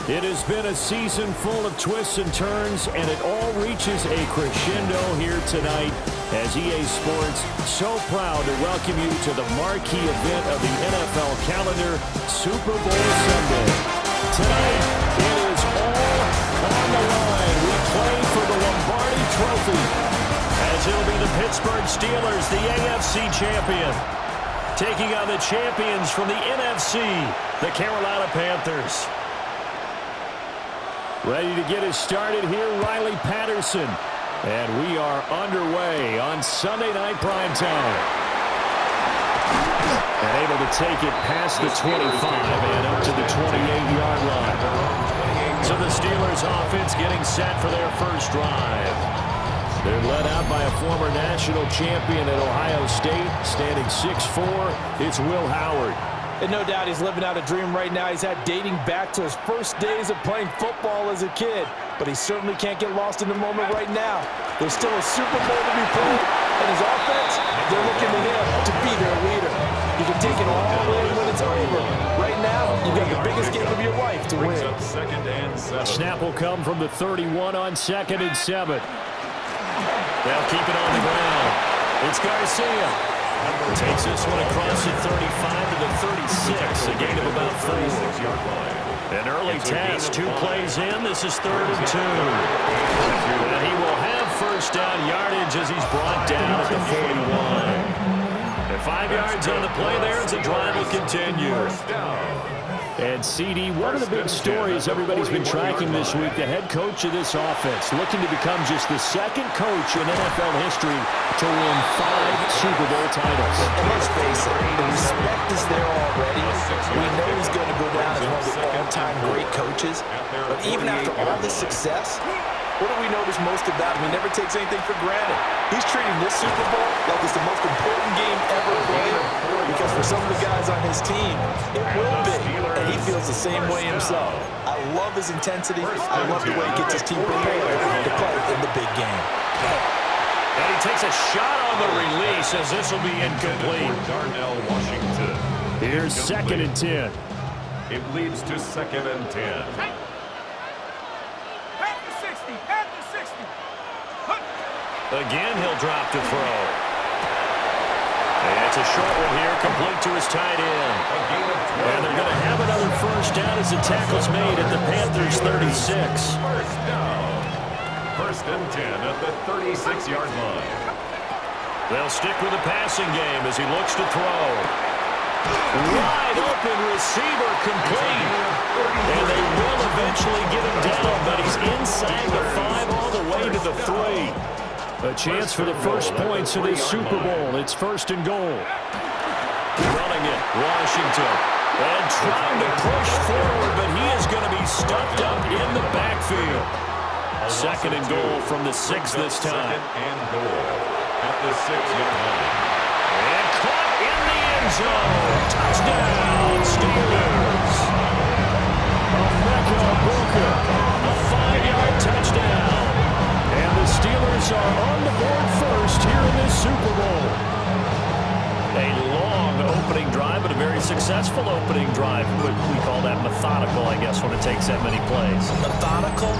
It has been a season full of twists and turns, and it all reaches a crescendo here tonight as EA Sports so proud to welcome you to the marquee event of the NFL calendar, Super Bowl Sunday. Tonight, it is all on the line. We play for the Lombardi Trophy, as it'll be the Pittsburgh Steelers, the AFC champion, taking on the champions from the NFC, the Carolina Panthers. Ready to get us started here, Riley Patterson. And we are underway on Sunday Night Primetime. And able to take it past the 25 and up to the 28-yard line. So the Steelers offense getting set for their first drive. They're led out by a former national champion at Ohio State, standing 6'4". It's Will Howard. And no doubt he's living out a dream right now. He's had dating back to his first days of playing football as a kid. But he certainly can't get lost in the moment right now. There's still a Super Bowl to be played. And his offense, they're looking to him to be their leader. You can take it all in when it's over. Right now, you've got the biggest game of your life to win. Snap will come from the 31 on 2nd and 7. They'll keep it on the ground. It's Garcia. Takes this one across the 35 to the 36, a gain of about 4. An early test, 2 plays in. This is 3rd and 2. And he will have first down yardage as he's brought down at the 41. And 5 yards on the play there as the drive will continue. And CD, one of the big stories everybody's been tracking this week, the head coach of this offense, looking to become just the second coach in NFL history to win 5 Super Bowl titles. And let's face it, the respect is there already. We know he's going to go down as one of the all-time great coaches. But even after all this success, what do we notice most about him? He never takes anything for granted. He's treating this Super Bowl like it's the most important game ever played, because for some of the guys on his team, it will be. And he feels the same way himself. I love his intensity. I love the way he gets his team prepared to play in the big game. And he takes a shot on the release as this will be incomplete. Here's 2nd and 10. It leads to 2nd and 10. Again, he'll drop to throw. And it's a short one here, complete to his tight end. And they're going to have another first down as the tackle's made at the Panthers' 36. First down. 1st and 10 at the 36-yard line. They'll stick with the passing game as he looks to throw. Wide open receiver complete. And they will eventually get him down, but he's inside the 5 all the way to the 3. A chance for the first points of this Super Bowl. It's 1st and goal. Running it, Washington. And trying to push forward, but he is going to be stuffed up in the backfield. 2nd and goal from the 6 this time. 2nd and goal at the 6-yard line. And caught in the end zone. Touchdown, Steelers. Emeka Booker, a 5-yard touchdown. And the Steelers are on the board first here in this Super Bowl. A long opening drive, but a very successful opening drive. We call that methodical, I guess, when it takes that many plays. Methodical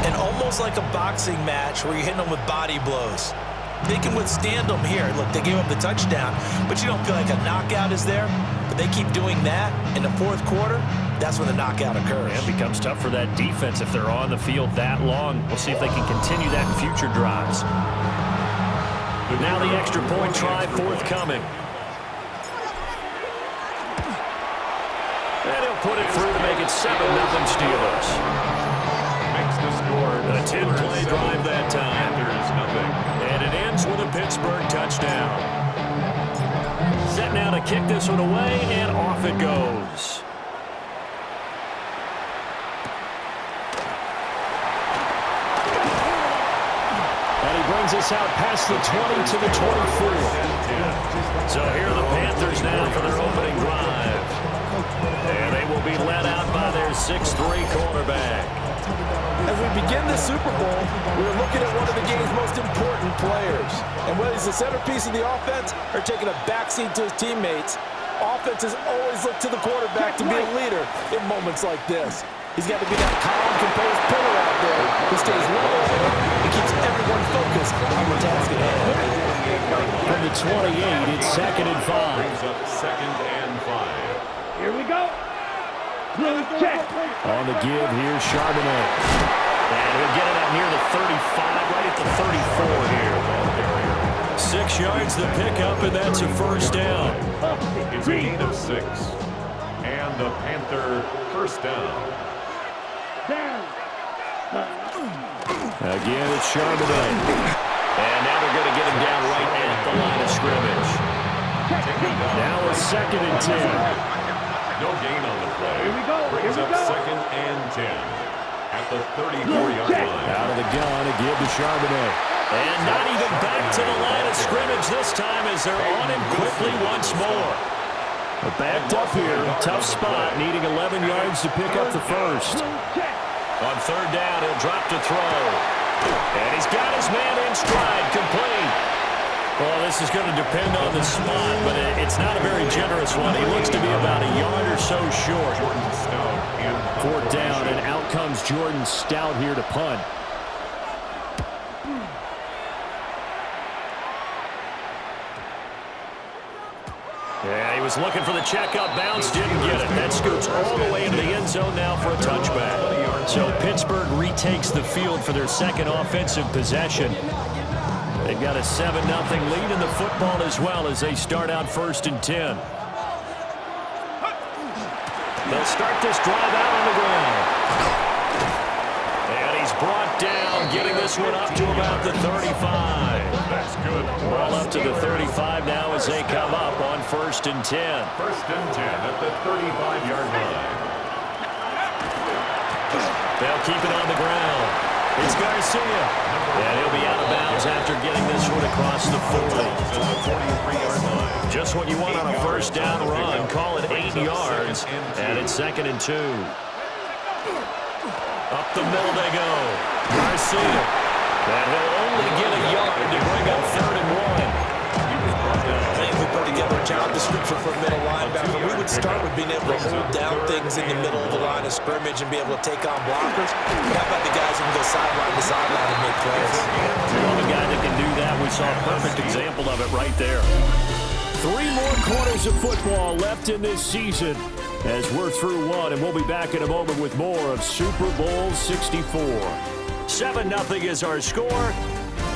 and almost like a boxing match where you're hitting them with body blows. They can withstand them here. Look, they gave up the touchdown, but you don't feel like a knockout is there. But they keep doing that in the 4th quarter. That's when the knockout occurs. It becomes tough for that defense if they're on the field that long. We'll see if they can continue that in future drives. Now the extra point try forthcoming. And he'll put it through to make it 7-0 Steelers. Makes the score. A 10-play drive that time. Panthers, nothing. And it ends with a Pittsburgh touchdown. Set now to kick this one away, and off it goes. Brings us out past the 20 to the 24. So here are the Panthers now for their opening drive. And they will be led out by their 6'3 quarterback. As we begin the Super Bowl, we're looking at one of the game's most important players. And whether he's the centerpiece of the offense or taking a backseat to his teammates, offenses always look to the quarterback to be a leader in moments like this. He's got to be that calm, composed pillar out there who stays level-headed and keeps everyone focused on the task at hand. From the 28, it's 2nd and 5. Brings up 2nd and 5. Here we go. Check. On the give, here's Charbonnet. And he'll get it up near the 35, right at the 34 here. 6 yards the pickup, and that's a first down. It's a gain of 6. And the Panther first down. Again, it's Charbonnet. And now they're going to get him down right at the line of scrimmage. Now a 2nd and 10. No gain on the play. Brings up 2nd and 10 at the 34-yard line. Out of the gun, a give to Charbonnet. And not even back to the line of scrimmage this time as they're on him quickly once more. But backed up here, tough spot, needing 11 yards to pick up the first. On 3rd down, he'll drop to throw. And he's got his man in stride, complete. Well, this is going to depend on the spot, but it's not a very generous one. He looks to be about a yard or so short. 4th down, and out comes Jordan Stout here to punt. Yeah, he was looking for the checkup bounce, didn't get it. That scoots all the way into the end zone now for a touchback. So Pittsburgh retakes the field for their 2nd offensive possession. They've got a 7-0 lead in the football as well as they start out 1st and 10. They'll start this drive out on the ground. And he's brought down, getting this one up to about the 35. That's good. Ball up to the 35 now as they come up on 1st and 10. 1st and 10 at the 35-yard line. They'll keep it on the ground. It's Garcia. And he'll be out of bounds after getting this one across the 40. Just what you want on a 1st down run. Call it 8 yards. And it's 2nd and 2. Up the middle they go. Garcia. And he'll only get a yard to bring up 3rd and 1. I think if we put together a job description for a middle linebacker, we would start with being able to hold down things in the middle of the line of scrimmage and be able to take on blockers. But how about the guys who can go sideline to sideline and make plays? Well, the guy that can do that, we saw a perfect example of it right there. 3 more quarters of football left in this season as we're through 1, and we'll be back in a moment with more of Super Bowl 64. 7-0 is our score.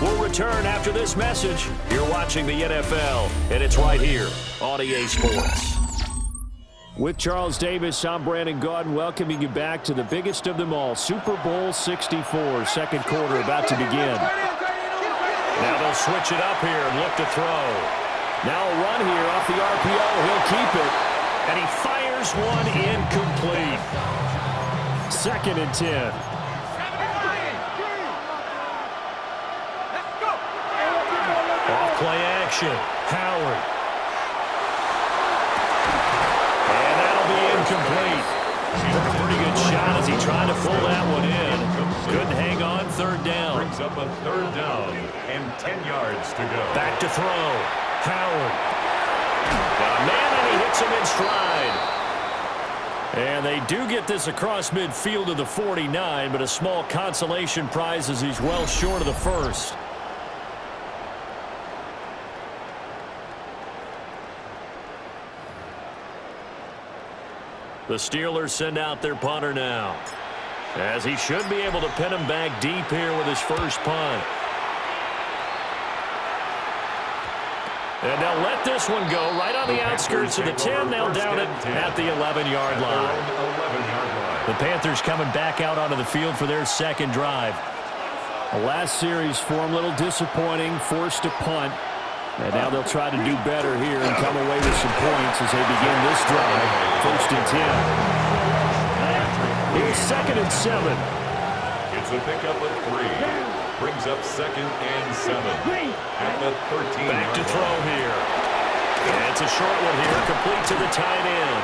We'll return after this message. You're watching the NFL, and it's right here on EA Sports. With Charles Davis, I'm Brandon Gaudin, welcoming you back to the biggest of them all, Super Bowl 64, 2nd quarter about to begin. Now they'll switch it up here and look to throw. Now a run here off the RPO. He'll keep it, and he fires one incomplete. 2nd and 10. Play action. Howard. And that'll be incomplete. Took a pretty good shot as he tried to pull that one in. Couldn't hang on. 3rd down. Brings up a 3rd down and 10 yards to go. Back to throw. Howard. Got a man and he hits him in stride. And they do get this across midfield to the 49, but a small consolation prize as he's well short of the first. The Steelers send out their punter now, as he should be able to pin him back deep here with his first punt. And they'll let this one go right on the outskirts of the 10. They'll down it at the 11-yard line. The Panthers coming back out onto the field for their 2nd drive. The last series for them, a little disappointing, forced to punt. And now they'll try to do better here and come away with some points as they begin this drive. 1st and 10. Here's 2nd and 7. It's a pickup of 3. Brings up 2nd and 7 at the 13. Back to throw here. And it's a short one here, complete to the tight end.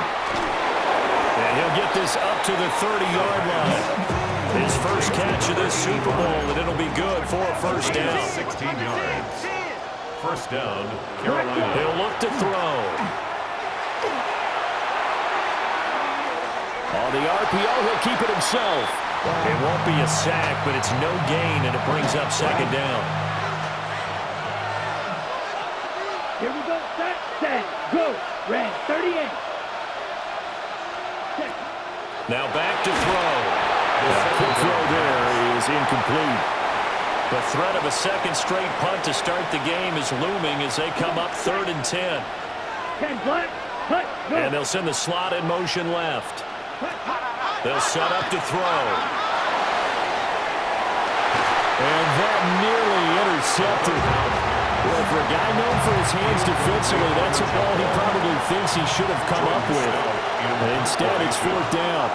And he'll get this up to the 30-yard line. His first catch of this Super Bowl, and it'll be good for a 1st down. 16 yards. 1st down, Carolina. He'll look to throw. On the RPO, he'll keep it himself. It won't be a sack, but it's no gain, and it brings up second down. Here we go. Set, go. Red 38. Now back to throw. The quick throw there is incomplete. The threat of a second straight punt to start the game is looming as they come up 3rd and 10. 10 black. Cut. Go. And they'll send the slot in motion left. They'll set up to throw. And that nearly intercepted. Well, for a guy known for his hands defensively, that's a ball he probably thinks he should have come up with. And instead, it's 4th down.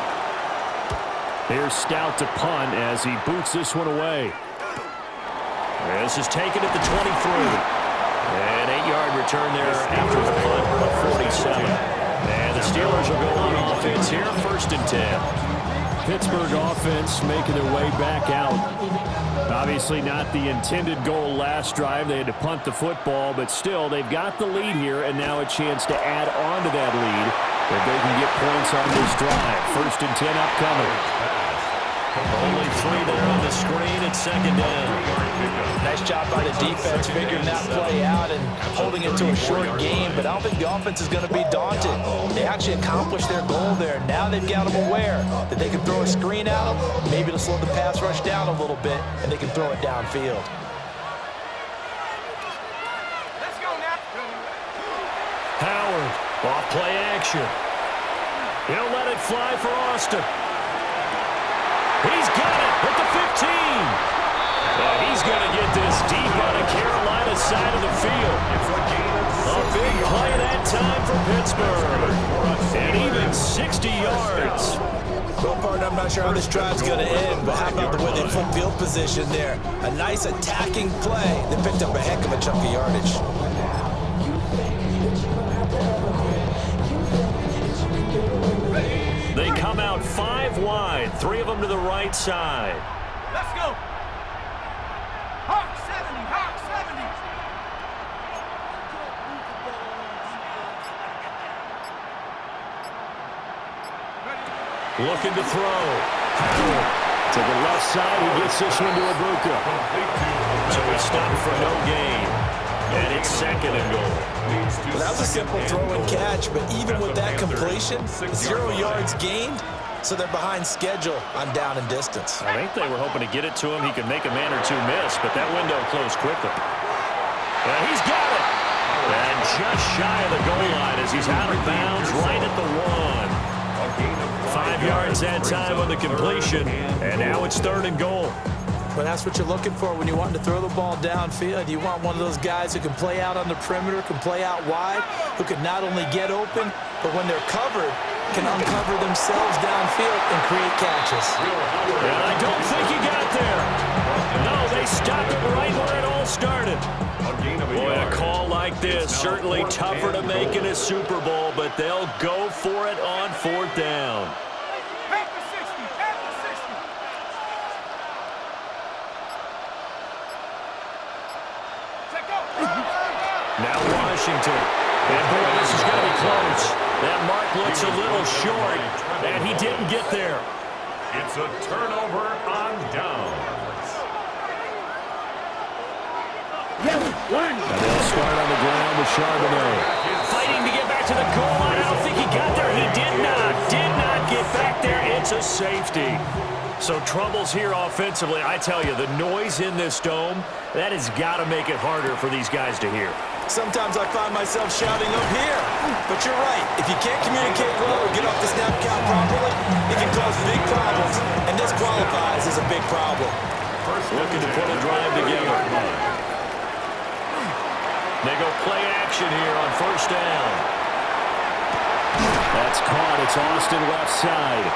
Here's Stout to punt as he boots this one away. This is taken at the 23. An 8-yard return there after the punt of 47. And the Steelers will go on offense here, 1st and 10. Pittsburgh offense making their way back out. Obviously not the intended goal last drive. They had to punt the football, but still, they've got the lead here, and now a chance to add on to that lead if they can get points on this drive. 1st and 10 upcoming. Only 3 there on the screen at 2nd down. Nice job by the defense figuring that play out and holding it to a short game, but I don't think the offense is going to be daunted. They actually accomplished their goal there. Now they've got them aware that they can throw a screen at them, maybe to slow the pass rush down a little bit, and they can throw it downfield. Let's go now. Howard, off play action. He'll let it fly for Austin. He's got it at the 15. He's going to get this deep on the Carolina side of the field. A big play that time for Pittsburgh. And even 60 yards. Well, partner, I'm not sure how this drive's going to end, but how about the way they flip field position there? A nice attacking play. They picked up a heck of a chunk of yardage. They come out 5 wide, 3 of them to the right side. Let's go. Hawk 70. Hawk 70. Looking to throw. To the left side, he gets this one to Ibuka. So he stopped for no gain. And it's 2nd and goal. Well, that was a simple throw and catch, but even with that completion, 0 yards gained, so they're behind schedule on down and distance. I think they were hoping to get it to him. He could make a man or 2 miss, but that window closed quickly. And he's got it. And just shy of the goal line as he's out of bounds right at the 1. 5 yards that time on the completion, and now it's 3rd and goal. But that's what you're looking for when you want to throw the ball downfield. You want one of those guys who can play out on the perimeter, can play out wide, who can not only get open, but when they're covered, can uncover themselves downfield and create catches. And I don't think he got there. No, they stopped it right where it all started. Boy, a call like this, certainly tougher to make in a Super Bowl, but they'll go for it on 4th down. Now Washington. And boy, this is going to be close. That mark looks a little short, and he didn't get there. It's a turnover on downs. One. And they'll start on the ground with Charbonnet. Fighting to get back to the goal line. I don't think he got there. He did not get back there. It's a safety. So troubles here offensively. I tell you, the noise in this dome, that has got to make it harder for these guys to hear. Sometimes I find myself shouting up here. But you're right. If you can't communicate well or get off the snap count properly, it can cause big problems. And this qualifies as a big problem. Looking to put a drive together. They go play action here on 1st down. That's caught. It's Austin left side.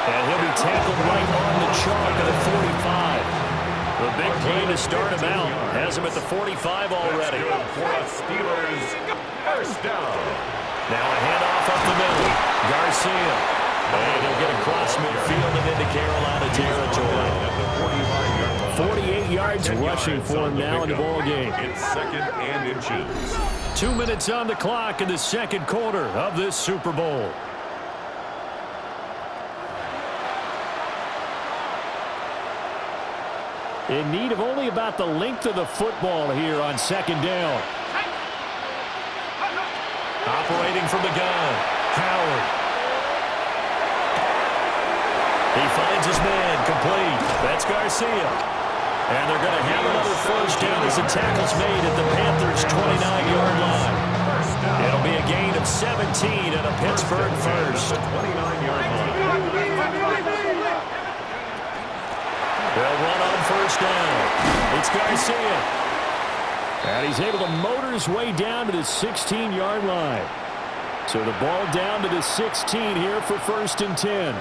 And he'll be tackled right on the chalk at the 45. The big play to start him out. Has him at the 45 already. For the Steelers, 1st down. Now a handoff up the middle. Garcia. And he'll get across midfield and into Carolina territory. 48 yards rushing for him now in the ball game. It's 2nd and inches. 2 minutes on the clock in the 2nd quarter of this Super Bowl. In need of only about the length of the football here on second down. Operating from the gun, Howard. He finds his man, complete. That's Garcia. And they're going to have another first down as the tackle's made at the Panthers' 29-yard line. It'll be a gain of 17 and a Pittsburgh first. 29-yard line. They'll run on first down. It's Garcia. And he's able to motor his way down to the 16-yard line. So the ball down to the 16 here for 1st and 10.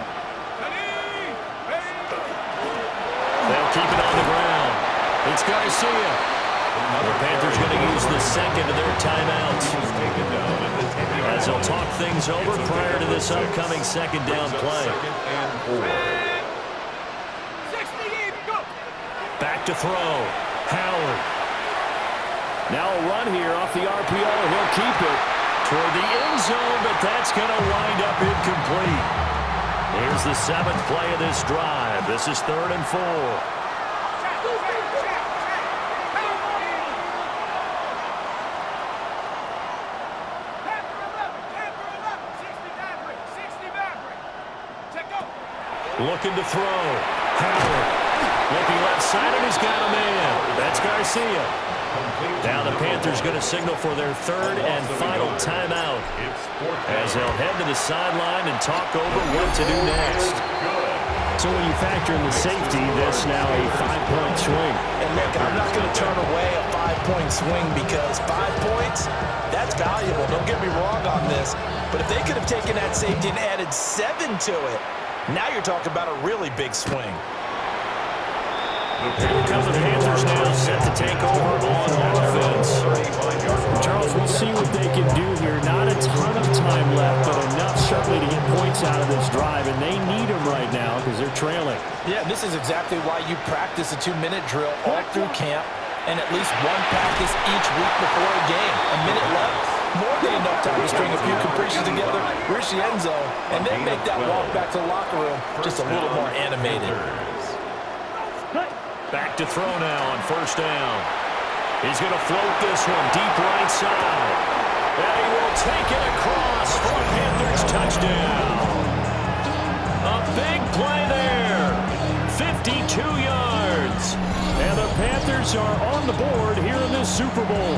They'll keep it on the ground. It's Garcia. The Panthers going to use the second of their timeouts as they'll talk things over prior to this upcoming second down play. Back to throw. Howard. Now a run here off the RPO. He'll keep it toward the end zone, but that's going to wind up incomplete. Here's the 7th play of this drive. This is 3rd and 4. Looking to throw. Howard. Looking left side, and he's got a man. That's Garcia. Now the Panthers going to signal for their 3rd and final timeout as they'll head to the sideline and talk over what to do next. So when you factor in the safety, this now a 5-point swing. And look, I'm not going to turn away a 5-point swing because 5 points, that's valuable. Don't get me wrong on this. But if they could have taken that safety and added 7 to it, now you're talking about a really big swing. Here come the Panthers now, set to take over on offense. Charles, we'll see what they can do here. Not a ton of time left, but enough certainly to get points out of this drive, and they need them right now because they're trailing. Yeah, this is exactly why you practice a 2-minute drill all through camp and at least one practice each week before a game. A minute left, more than enough time to string a few completions together, reach the end zone, and then make that walk back to the locker room just a little more animated. Back to throw now on first down. He's going to float this one deep right side. And he will take it across for a Panthers touchdown. A big play there. 52 yards. And the Panthers are on the board here in this Super Bowl.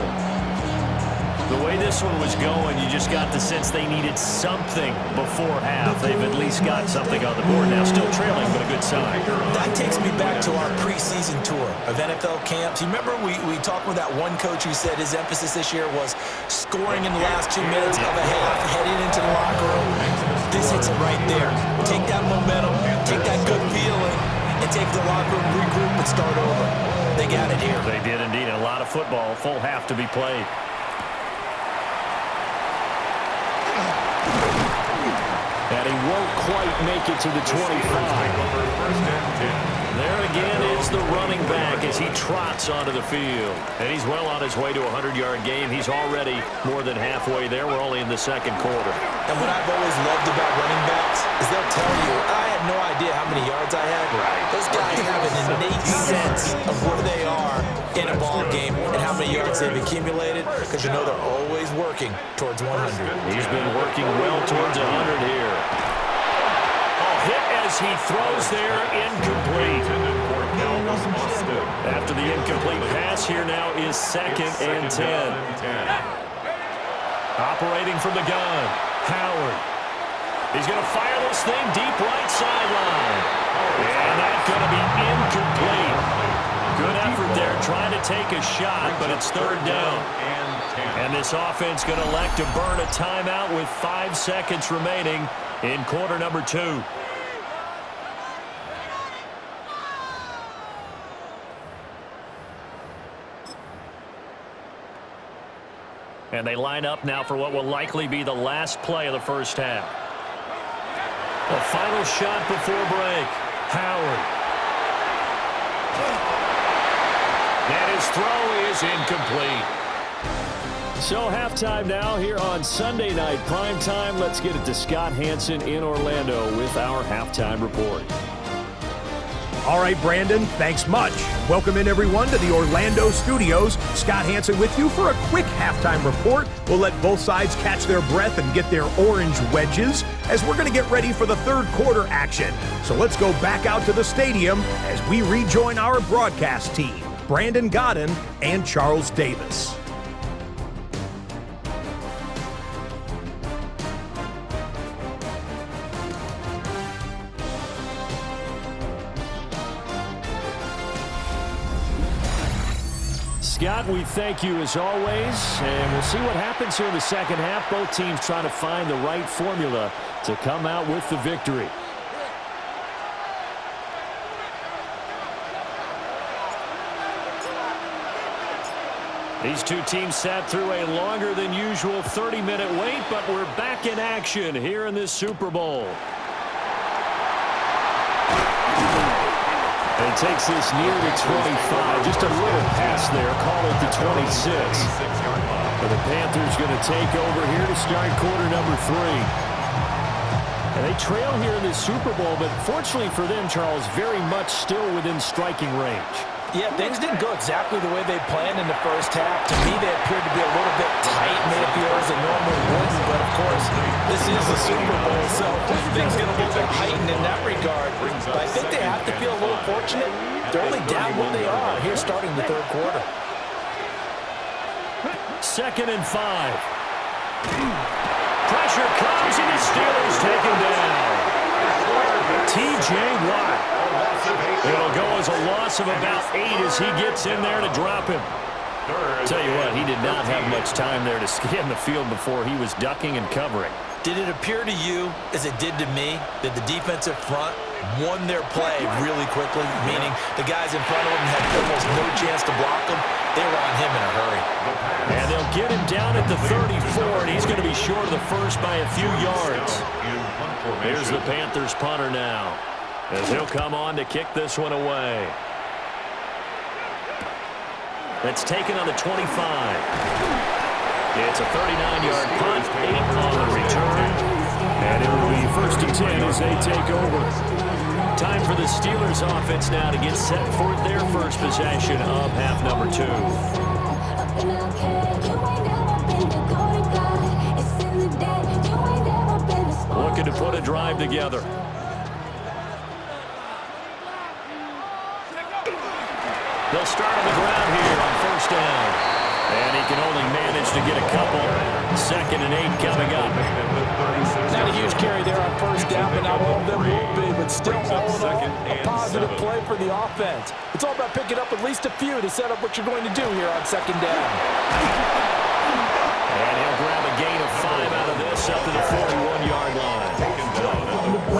The way this one was going, you just got the sense they needed something before half. They've at least got something on the board now. Still trailing, but a good sign. That takes me back to our preseason tour of NFL camps. You remember we talked with that one coach who said his emphasis this year was scoring in the last 2 minutes of a half, heading into the locker room. This hits it right there. Take that momentum, take that good feeling, and take the locker room, regroup, and start over. They got it here. They did indeed. A lot of football, full half to be played. And he won't quite make it to the 25. There again is the running back as he trots onto the field. And he's well on his way to a 100-yard game. He's already more than halfway there. We're only in the second quarter. And what I've always loved about running backs is they'll tell you, I had no idea how many yards I had. Right. Those guys have an innate sense of where they are in a ball game and how many yards they've accumulated because you know they're always working towards 100. He's been working well towards 100 here. Hit as he throws there, incomplete. After the incomplete pass, here now is 2nd and 10. Operating from the gun, Howard. He's going to fire this thing deep right sideline. And that's going to be incomplete. Good effort there, trying to take a shot, but it's 3rd down. And this offense going to elect to burn a timeout with 5 seconds remaining in quarter number 2. And they line up now for what will likely be the last play of the first half. The final shot before break. Howard. And his throw is incomplete. So halftime now here on Sunday Night Primetime. Let's get it to Scott Hansen in Orlando with our halftime report. All right, Brandon, thanks much. Welcome in, everyone, to the Orlando studios. Scott Hansen with you for a quick halftime report. We'll let both sides catch their breath and get their orange wedges as we're going to get ready for the third quarter action. So let's go back out to the stadium as we rejoin our broadcast team, Brandon Godden and Charles Davis. Scott, we thank you as always, and we'll see what happens here in the second half. Both teams trying to find the right formula to come out with the victory. These two teams sat through a longer than usual 30-minute wait, but we're back in action here in this Super Bowl. And he takes this near the 25. Just a little pass there. Call it the 26. But the Panthers going to take over here to start quarter number 3. And they trail here in this Super Bowl, but fortunately for them, Charles, very much still within striking range. Yeah, things didn't go exactly the way they planned in the first half. To me, they appeared to be a little bit tight, made it feel as they normally wouldn't. But, of course, this is the Super Bowl, so things going to be a bit heightened in that regard. But I think they have to feel a little fortunate. They're only down what they are here starting the third quarter. 2nd and 5. Pressure comes, and the Steelers take him down. T.J. Watt. It'll go as a loss of about 8 as he gets in there to drop him. Tell you what, he did not have much time there to scan the field before he was ducking and covering. Did it appear to you, as it did to me, that the defensive front won their play really quickly, meaning the guys in front of him had almost no chance to block him? They were on him in a hurry. And they'll get him down at the 34, and he's going to be short of the first by a few yards. Here's the Panthers punter now, as he'll come on to kick this one away. That's taken on the 25. It's a 39-yard punt, 8 on the return. And it will be 1st and 10 as they take over. Time for the Steelers offense now to get set for their first possession of half number 2. Looking to put a drive together. They'll start on the ground here on 1st down. And he can only manage to get a couple. 2nd and 8 coming up. Not a huge carry there on 1st down, but not all of them will be. But still, all in all, a positive play for the offense. It's all about picking up at least a few to set up what you're going to do here on 2nd down. And he'll grab a gain of 5 out of this up to the 41-yard line.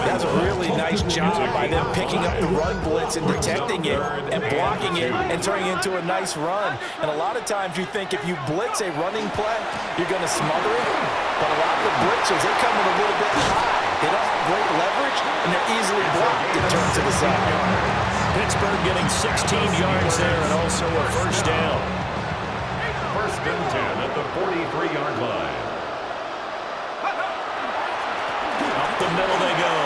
That's a really nice job by them picking up the run blitz and detecting it and blocking it and turning it into a nice run. And a lot of times you think if you blitz a running play, you're going to smother it. But a lot of the blitzers, they come in a little bit high. They don't have great leverage, and they're easily blocked and turned to the side. Pittsburgh getting 16 yards there and also a 1st down. 1st and 10 at the 43-yard line. Up the middle they go.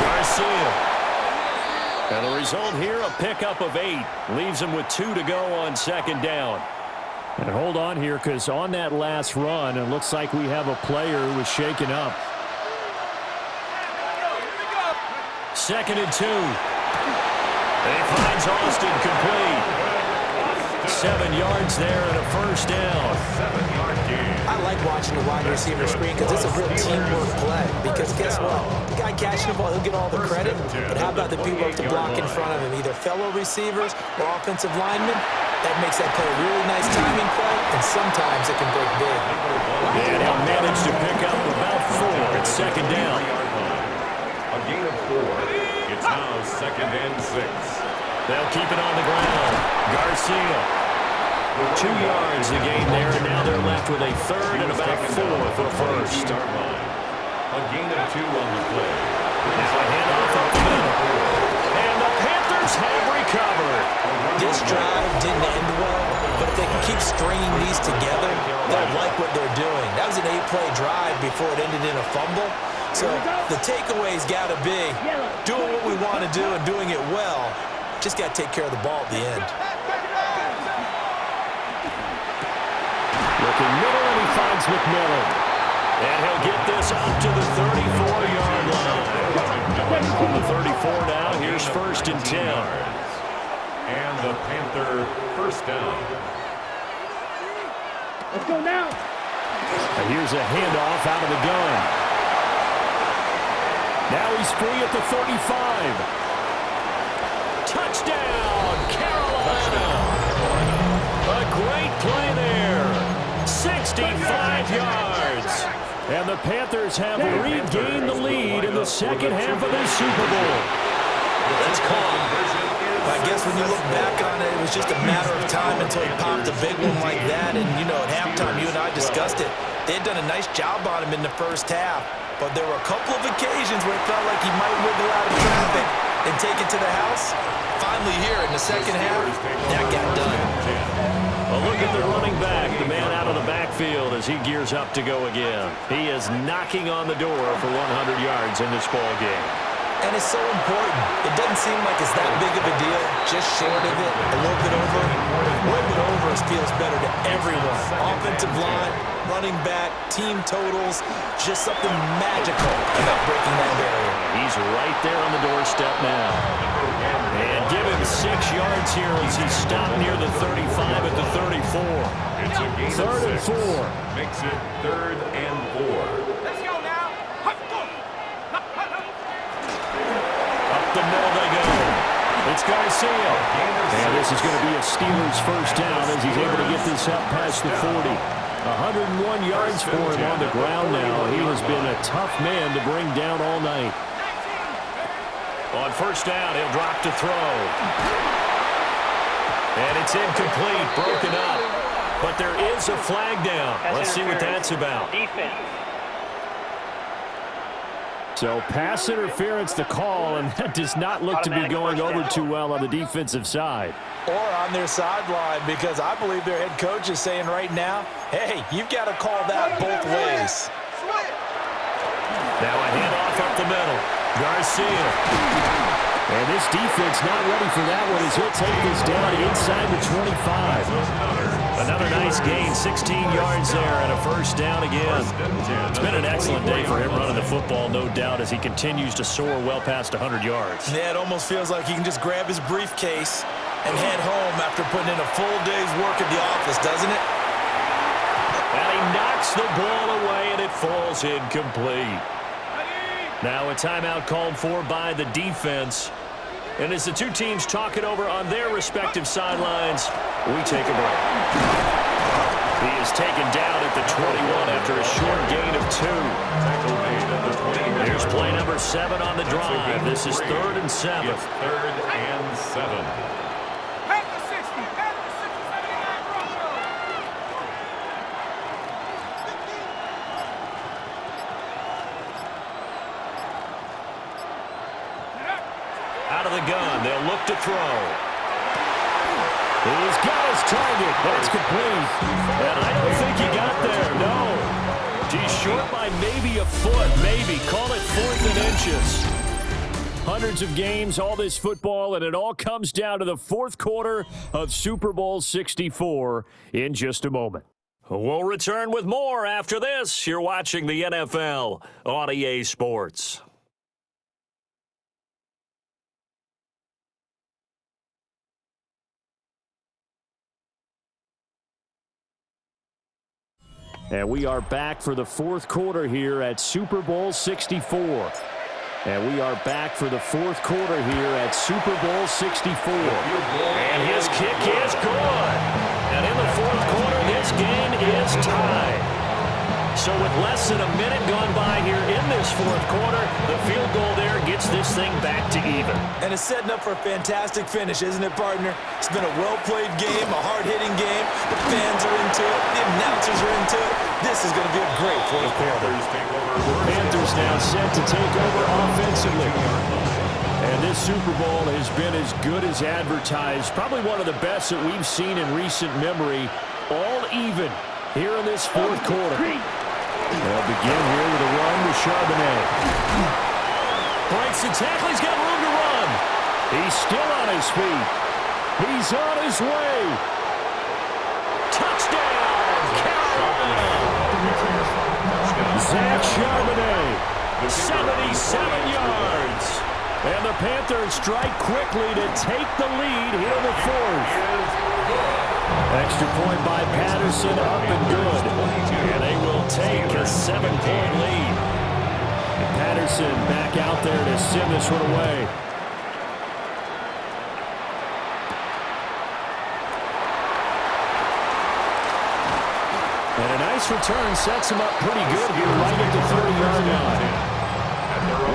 Garcia. And the result here, a pickup of 8. Leaves him with 2 to go on 2nd down. And hold on here, because on that last run, it looks like we have a player who was shaken up. 2nd and 2. He finds Austin complete. 7 yards there and a 1st down. 7-yard gain. I like watching the wide receiver screen because it's a real teamwork play. Because guess what? The guy catching the ball, he'll get all the credit. But how about the people who have to block in front of him, either fellow receivers or offensive linemen? That makes that play a really nice timing play, and sometimes it can break big. And he'll manage to pick up about 4 at 2nd down. A gain of 4. It's now 2nd and 6. They'll keep it on the ground. Garcia. 2 yards to gain there, and now they're left with a 3rd and about 4 for 1st. A gain of 2 on the play. Now a handoff up the middle. And the Panthers have recovered. This drive didn't end well, but if they can keep stringing these together, they'll like what they're doing. That was an 8-play drive before it ended in a fumble. So the takeaway's got to be doing what we want to do and doing it well. Just got to take care of the ball at the end. Looking middle, and he finds McMillan. And he'll get this out to the 34-yard line. From the 34 now, here's 1st and 10. And the Panther first down. Let's go now. And here's a handoff out of the gun. Now he's free at the 35. Touchdown, Carolina. A great play there. 65 yards. And the Panthers have regained the lead in the second half of this Super Bowl. That's called. I guess when you look back on it, it was just a matter of time until he popped a big one like that. And, you know, at halftime, you and I discussed it. They had done a nice job on him in the first half. But there were a couple of occasions where it felt like he might wiggle out of traffic and take it to the house. Finally here in the second half, that got done. A look at the running back, the man out of the backfield as he gears up to go again. He is knocking on the door for 100 yards in this ball game. And it's so important. It doesn't seem like it's that big of a deal. Just short of it, a little bit over. A little bit over feels better to everyone. Offensive line, running back, team totals, just something magical about breaking that barrier. He's right there on the doorstep now. And give him 6 yards here as he's stopped near the 35 at the 34. It's a gain of 6. 3rd and 4. Makes it 3rd and 4. Let's go now. Up the middle they go. It's Garcia. And this is going to be a Steelers first down as he's able to get this up past the 40. 101 yards for him on the ground now. He has been a tough man to bring down all night. On first down, he'll drop to throw. And it's incomplete, broken up. But there is a flag down. Let's see what that's about. So pass interference the call, and that does not look to be going over too well on the defensive side. Or on their sideline, because I believe their head coach is saying right now, hey, you've got to call that both ways. Now a handoff up the middle. Garcia. And this defense not ready for that one as he'll take this down inside the 25. Another nice gain, 16 yards there and a first down again. It's been an excellent day for him running the football, no doubt, as he continues to soar well past 100 yards. Yeah, it almost feels like he can just grab his briefcase and head home after putting in a full day's work at the office, doesn't it? And he knocks the ball away and it falls incomplete. Now a timeout called for by the defense. And as the two teams talk it over on their respective sidelines, we take a break. He is taken down at the 21 after a short gain of 2. Here's play number 7 on the drive. This is 3rd and 7. It's 3rd and 7. Out of the gun, they'll look to throw. He's got his target, but it's complete. And I don't think he got there, no. He's short by maybe a foot, maybe. Call it 4th and inches. Hundreds of games, all this football, and it all comes down to the 4th quarter of Super Bowl 64 in just a moment. We'll return with more after this. You're watching the NFL on EA Sports. And we are back for the 4th quarter here at Super Bowl 64. And we are back for the 4th quarter here at Super Bowl 64. And his kick is good. And in the 4th quarter, this game is tied. So with less than a minute gone by here in this 4th quarter, the field goal there gets this thing back to even. And it's setting up for a fantastic finish, isn't it, partner? It's been a well-played game, a hard-hitting game. The fans are into it. The announcers are into it. This is going to be a great 4th quarter. The Panthers now set to take over offensively. And this Super Bowl has been as good as advertised. Probably one of the best that we've seen in recent memory. All even here in this 4th quarter. They'll begin here with a run with Charbonnet. Breaks the tackle. He's got room to run. He's still on his feet. He's on his way. Touchdown, Carolina. Zach Charbonnet, 77 yards. And the Panthers strike quickly to take the lead here in the fourth. Extra point by Patterson, up and good. And they will take a 7-point lead. And Patterson back out there to send this one away. And a nice return sets him up pretty good here right at the 30-yard line.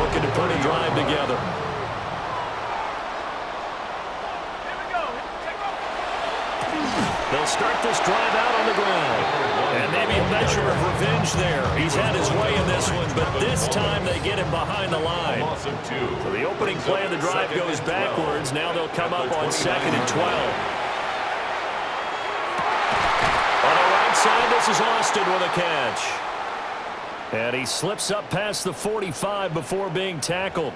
Looking to put a drive together. They'll start this drive out on the ground. And maybe a measure of revenge there. He's had his way in this one, but this time they get him behind the line. So the opening play of the drive goes backwards. Now they'll come up on 2nd and 12. On the right side, this is Austin with a catch. And he slips up past the 45 before being tackled.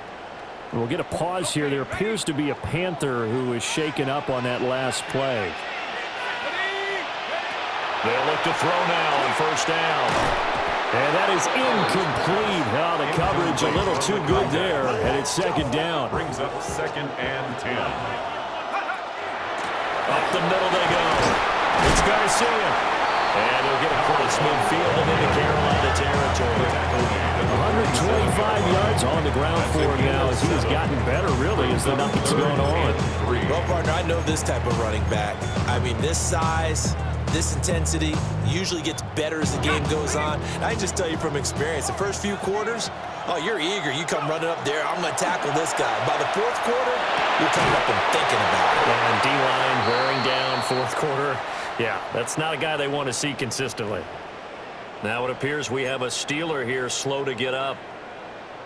We'll get a pause here. There appears to be a Panther who is shaken up on that last play. They'll look to throw now on 1st down. And that is incomplete. Oh, the coverage a little too good there. And it's 2nd down. Brings up 2nd and 10. Up the middle they go. It's Garcia. And he'll get across midfield and into Carolina territory. 125 yards on the ground for him now as he has gotten better, really, as the night's going on. Well, partner, I know this type of running back. I mean, this size, this intensity usually gets better as the game goes on. And I can just tell you from experience, the first few quarters, oh, you're eager. You come running up there, I'm going to tackle this guy. By the 4th quarter, you're coming up and thinking about it. And D-line wearing down 4th quarter. Yeah, that's not a guy they want to see consistently. Now it appears we have a Steeler here slow to get up.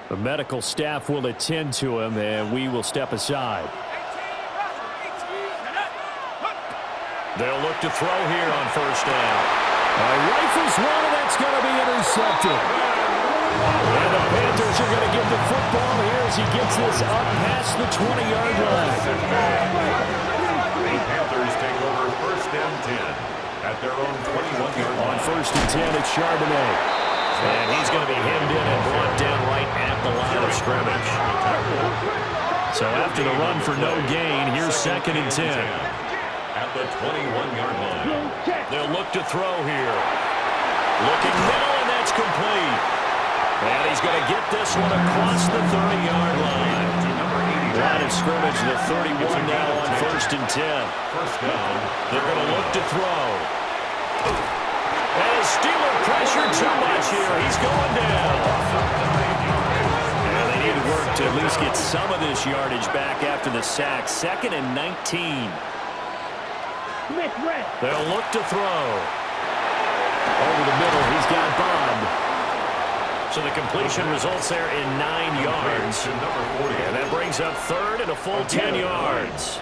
The medical staff will attend to him, and we will step aside. They'll look to throw here on 1st down. Rifles one, and that's going to be intercepted. And the Panthers are going to get the football here as he gets this up past the 20-yard line. Panthers take over 1st and 10 at their own 21-yard line. On 1st and 10, it's Charbonnet. And he's going to be hemmed in and brought down right at the line of scrimmage. So after the run for no gain, here's 2nd and 10. At the 21-yard line. They'll look to throw here. Looking middle, and that's complete. And he's going to get this one across the 30-yard line. Line of scrimmage, the 31 now on 1st and 10. 1st down. They're going to look to throw. And Steeler pressure too much here. He's going down. And they need to work to at least get some of this yardage back after the sack. 2nd and 19. They'll look to throw. Over the middle, he's got Bond. So the completion results there in 9 yards. And that brings up 3rd and a full 10 yards.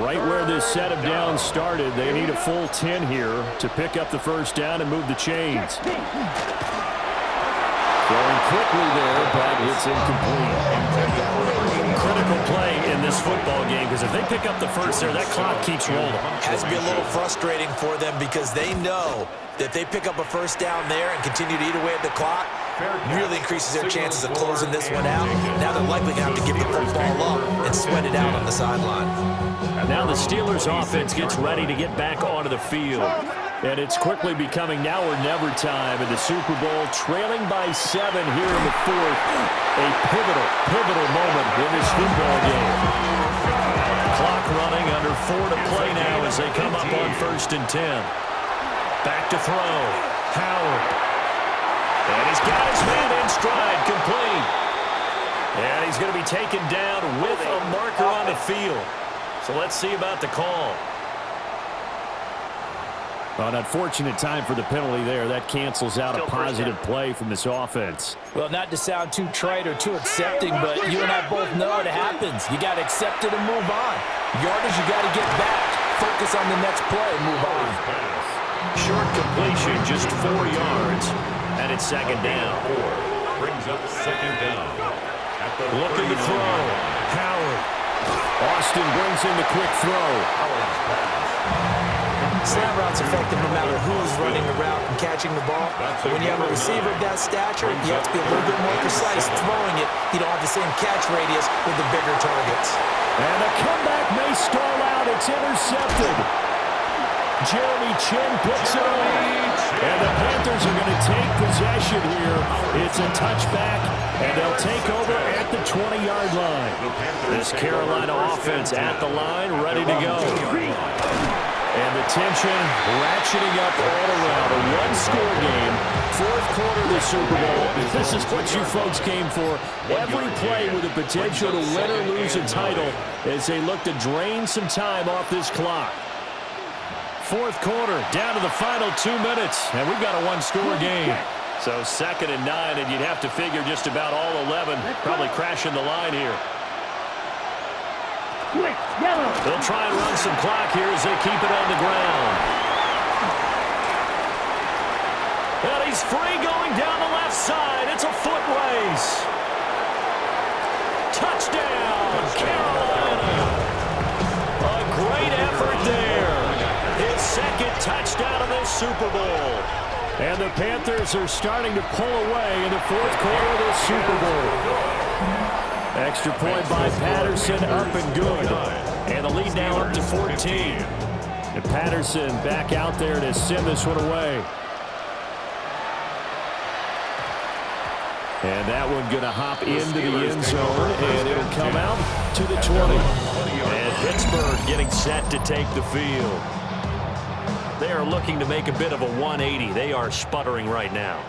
Right where this set of downs started, they need a full 10 here to pick up the 1st down and move the chains. Throwing quickly there, but it's incomplete. Critical play in this football game because if they pick up the 1st there, that clock keeps rolling. Has to be a little frustrating for them because they know that if they pick up a 1st down there and continue to eat away at the clock, really increases their chances of closing this one out. Now they're likely going to have to give the football up and sweat it out on the sideline. Now the Steelers offense gets ready to get back onto the field. And it's quickly becoming now or never time in the Super Bowl, trailing by 7 here in the 4th. A pivotal moment in this football game. Clock running, under 4 to play now as they come up on 1st and 10. Back to throw. Howard. And he's got his man in stride, complete. And he's going to be taken down with a marker on the field. So let's see about the call. An unfortunate time for the penalty there. That cancels out a positive play from this offense. Well, not to sound too trite or too accepting, but you and I both know it happens. You got to accept it and move on. Yardage, you got to get back. Focus on the next play and move on. Short completion, just 4 yards, and it's 2nd down. Brings up 2nd down. Looking to throw. Howard. Austin brings in the quick throw. Slant route's effective no matter who's running the route and catching the ball. But when you have a receiver of that stature, you have to be a little bit more precise throwing it. You don't have the same catch radius with the bigger targets. And the comeback may stall out. It's intercepted. Jeremy Chin puts it away. And the Panthers are going to take possession here. It's a touchback, and they'll take over at the 20-yard line. This Carolina offense at the line, ready to go. And the tension ratcheting up all around. A one-score game, fourth quarter of the Super Bowl. This is what you folks came for. Every play with the potential to win or lose a title as they look to drain some time off this clock. Fourth quarter, down to the final 2 minutes, and we've got a one-score game. So 2nd and 9, and you'd have to figure just about all 11 probably crashing the line here. They'll try and run some clock here as they keep it on the ground. And he's free going down the left side. It's a foot race. Touchdown, Carolina. A great effort there. His second touchdown of this Super Bowl. And the Panthers are starting to pull away in the fourth quarter of this Super Bowl. Extra point by Patterson, up and good. And the lead now up to 14. And Patterson back out there to send this one away. And that one going to hop into the end zone, and it'll come out to the 20. And Pittsburgh getting set to take the field. They are looking to make a bit of a 180. They are sputtering right now.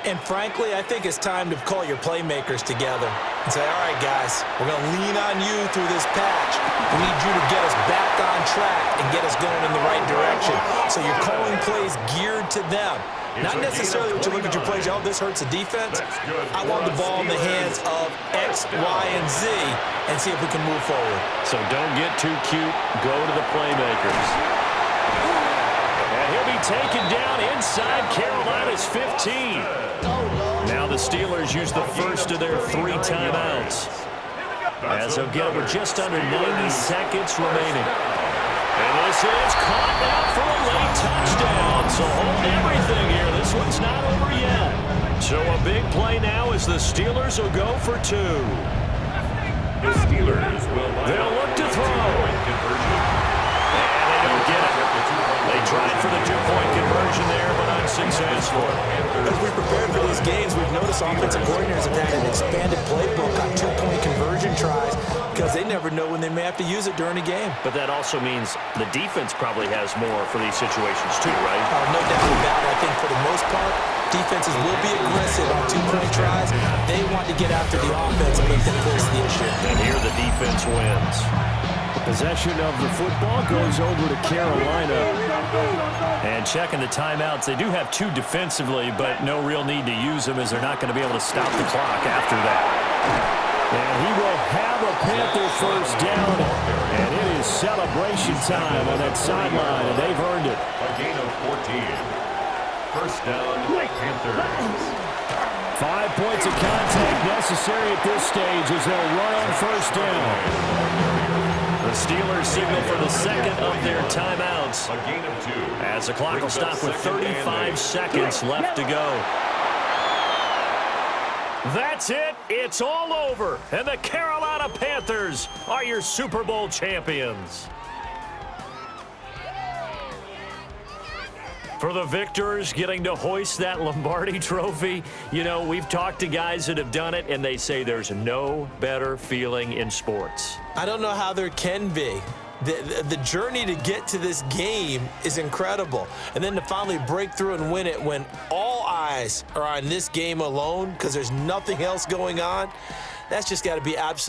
And frankly, I think it's time to call your playmakers together and say, all right, guys, we're going to lean on you through this patch. We need you to get us back on track and get us going in the right direction. So you're calling plays geared to them. Not necessarily when you look at your plays, oh, this hurts the defense. I want the ball in the hands of X, Y, and Z and see if we can move forward. So don't get too cute. Go to the playmakers. He'll be taken down inside Carolina's 15. Now the Steelers use the first of their 3 timeouts, as they'll get it with just under 90 seconds remaining. And this is caught now for a late touchdown. So hold everything here. This one's not over yet. So a big play now as the Steelers will go for 2. The Steelers will They'll look to throw. And they don't get it. They tried for the 2-point conversion there, but unsuccessful. As we prepared for these games, we've noticed offensive coordinators have had an expanded playbook on 2-point conversion tries because they never know when they may have to use it during a game. But that also means the defense probably has more for these situations too, right? No doubt about it. I think for the most part, defenses will be aggressive on 2-point tries. They want to get after the offense and make them force the issue. And here the defense wins. Possession of the football goes over to Carolina. And checking the timeouts, they do have 2 defensively, but no real need to use them as they're not going to be able to stop the clock after that. And he will have a Panther first down, and it is celebration time on that sideline, and they've earned it. A gain of 14. First down, Panthers. 5 points of contact necessary at this stage as they'll run on first down. The Steelers signal for the second of their timeouts, A gain of 2. as the clock will stop with 35 seconds left to go. That's it. It's all over. And the Carolina Panthers are your Super Bowl champions. For the victors getting to hoist that Lombardi trophy, you know, we've talked to guys that have done it, and they say there's no better feeling in sports. I don't know how there can be. The journey to get to this game is incredible. And then to finally break through and win it when all eyes are on this game alone because there's nothing else going on, that's just got to be absolutely